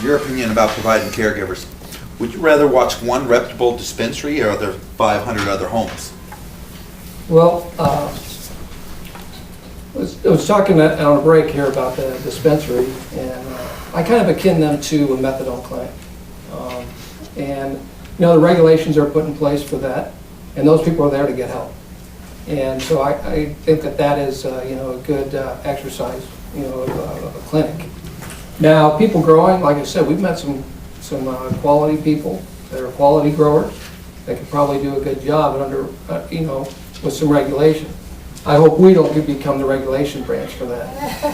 your opinion about providing caregivers. Would you rather watch one reputable dispensary or other 500 other homes? Well, I was talking on a break here about the dispensary, and I kind of akin them to a methadone clinic. And, you know, the regulations are put in place for that, and those people are there to get help. And so I think that is, you know, a good exercise, you know, of a clinic. Now, people growing, like I said, we've met some quality people that are quality growers that could probably do a good job under, you know, with some regulation. I hope we don't become the regulation branch for that.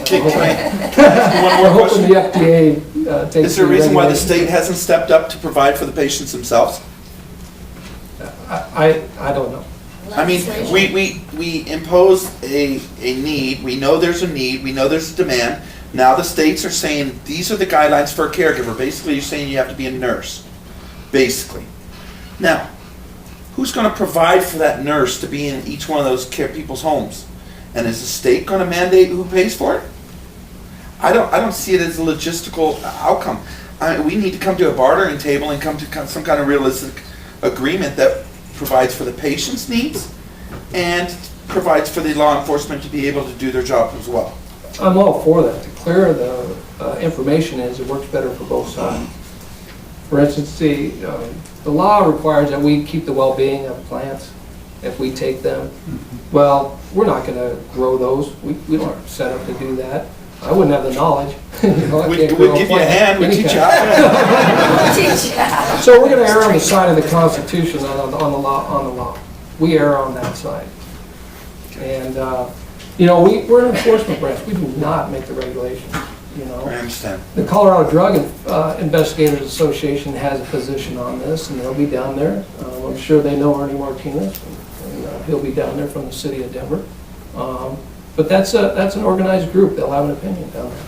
One more question. The FDA takes. Is there a reason why the state hasn't stepped up to provide for the patients themselves? I don't know. I mean, we impose a need. We know there's a need. We know there's a demand. Now the states are saying these are the guidelines for a caregiver. Basically, you're saying you have to be a nurse. Basically. Now, who's going to provide for that nurse to be in each one of those people's homes? And is the state going to mandate who pays for it? I don't see it as a logistical outcome. We need to come to a bartering table and come to some kind of realistic agreement that provides for the patient's needs and provides for the law enforcement to be able to do their job as well. I'm all for that. The clearer the information is, it works better for both sides. For instance, the law requires that we keep the well-being of plants if we take them. Well, we're not going to grow those. We aren't set up to do that. I wouldn't have the knowledge. You know, we'd give you a hand, we'd teach you how. So we're going to err on the side of the Constitution on the law. We err on that side. And, you know, we're an enforcement branch. We do not make the regulations. You know, I understand. The Colorado Drug Investigators Association has a position on this, and they'll be down there. I'm sure they know Ernie Martinez, and he'll be down there from the city of Denver. But that's an organized group. They'll have an opinion down there.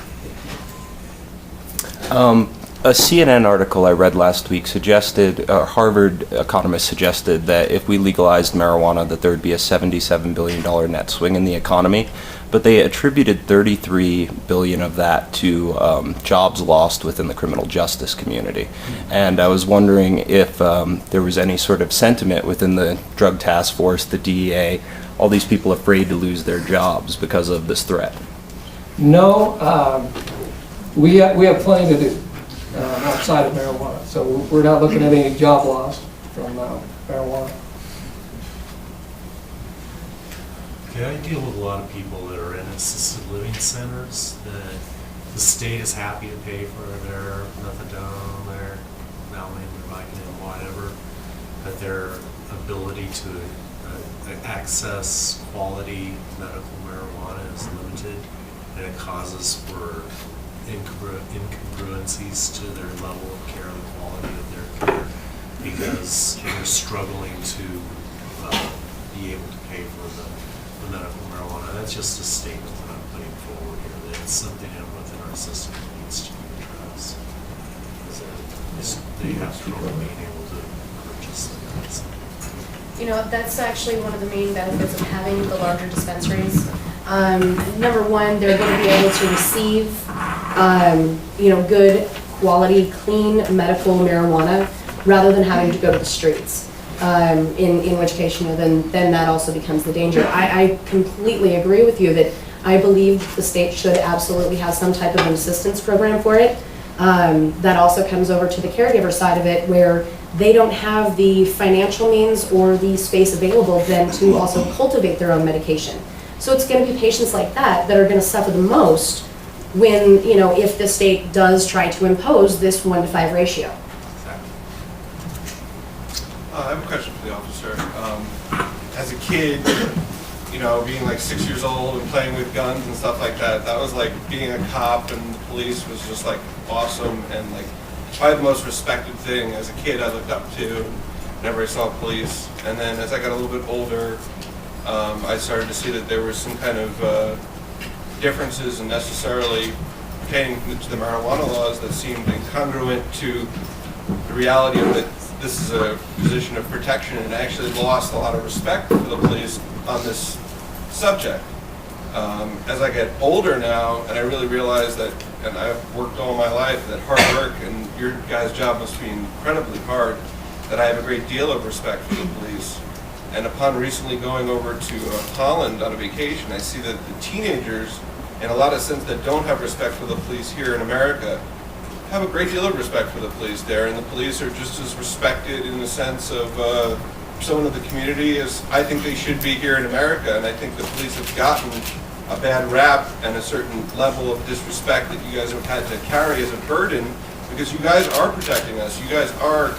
A CNN article I read last week suggested, Harvard economist suggested that if we legalized marijuana, that there would be a $77 billion net swing in the economy. But they attributed $33 billion of that to jobs lost within the criminal justice community. And I was wondering if there was any sort of sentiment within the drug task force, the DEA, all these people afraid to lose their jobs because of this threat. No, we have plenty to do outside of marijuana. So we're not looking at any job loss from marijuana. Okay, I deal with a lot of people that are in assisted living centers that the state is happy to pay for their methadone, their Valium, their Vicodin, whatever, but their ability to access quality medical marijuana is limited, and it causes for incongruencies to their level of care, the quality of their care, because they're struggling to be able to pay for the medical marijuana. That's just a statement that I'm putting forward here, that it's something within our system that needs to be addressed. They have trouble being able to purchase the medicine. You know, that's actually one of the main benefits of having the larger dispensaries. Number one, they're going to be able to receive, you know, good quality, clean medical marijuana rather than having to go to the streets. In which case, you know, then that also becomes the danger. I completely agree with you that I believe the state should absolutely have some type of an assistance program for it. That also comes over to the caregiver side of it, where they don't have the financial means or the space available then to also cultivate their own medication. So it's going to be patients like that that are going to suffer the most when, you know, if the state does try to impose this 1-to-5 ratio. I have a question for the officer. As a kid, you know, being like 6 years old and playing with guns and stuff like that, that was like being a cop, and the police was just like awesome, and like probably the most respected thing as a kid I looked up to whenever I saw police. And then as I got a little bit older, I started to see that there were some kind of differences in necessarily pertaining to the marijuana laws that seemed incongruent to the reality of that this is a position of protection, and I actually lost a lot of respect for the police on this subject. As I get older now, and I really realize that and I've worked all my life, that hard work, and your guys' job must be incredibly hard, that I have a great deal of respect for the police. And upon recently going over to Holland on a vacation, I see that the teenagers, in a lot of sense, that don't have respect for the police here in America, have a great deal of respect for the police there, and the police are just as respected in the sense of someone of the community as I think they should be here in America. And I think the police have gotten a bad rap and a certain level of disrespect that you guys have had to carry as a burden, because you guys are protecting us. You guys are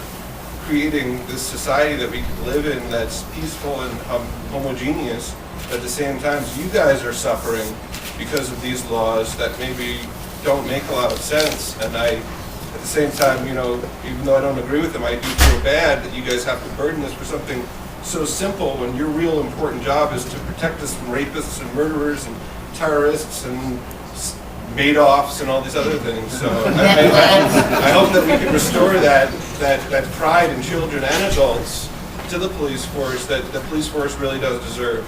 creating this society that we can live in that's peaceful and homogeneous. At the same time, you guys are suffering because of these laws that maybe don't make a lot of sense. And at the same time, even though I don't agree with them, I do feel bad that you guys have to burden us for something so simple when your real important job is to protect us from rapists and murderers and terrorists and Madoffs and all these other things. So I hope that we can restore that pride in children and adults to the police force that the police force really does deserve.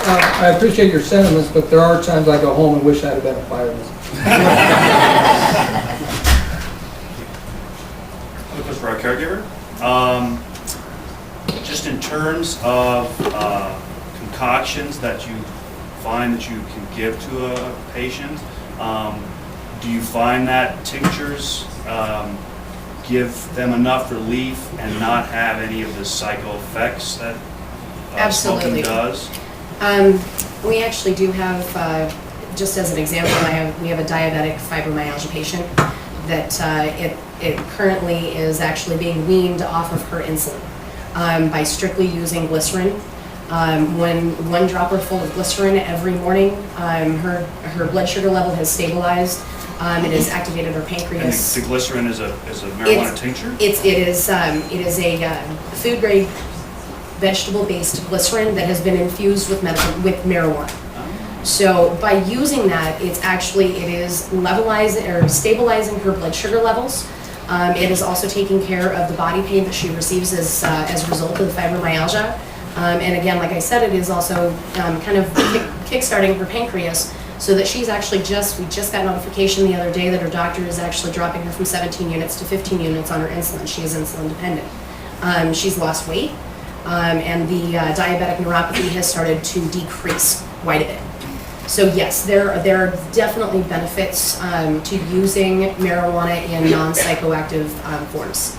I appreciate your sentiments, but there are times I go home and wish I'd have been a fireman. Looking for a caregiver. Just in terms of concoctions that you find that you can give to a patient, do you find that tinctures give them enough relief and not have any of the psycho effects that smoking Absolutely. does? We actually do have, just as an example, we have a diabetic fibromyalgia patient that it currently is actually being weaned off of her insulin by strictly using glycerin. When one dropper full of glycerin every morning, her blood sugar level has stabilized. It has activated her pancreas. And the glycerin is a marijuana tincture? It is a food grade vegetable-based glycerin that has been infused with marijuana. So by using that, it is levelizing or stabilizing her blood sugar levels. It is also taking care of the body pain that she receives as a result of the fibromyalgia. And again, like I said, it is also kind of kickstarting her pancreas, so that we just got notification the other day that her doctor is actually dropping her from 17 units to 15 units on her insulin. She is insulin dependent. She's lost weight. And the diabetic neuropathy has started to decrease quite a bit. So yes, there are definitely benefits to using marijuana in non-psychoactive forms.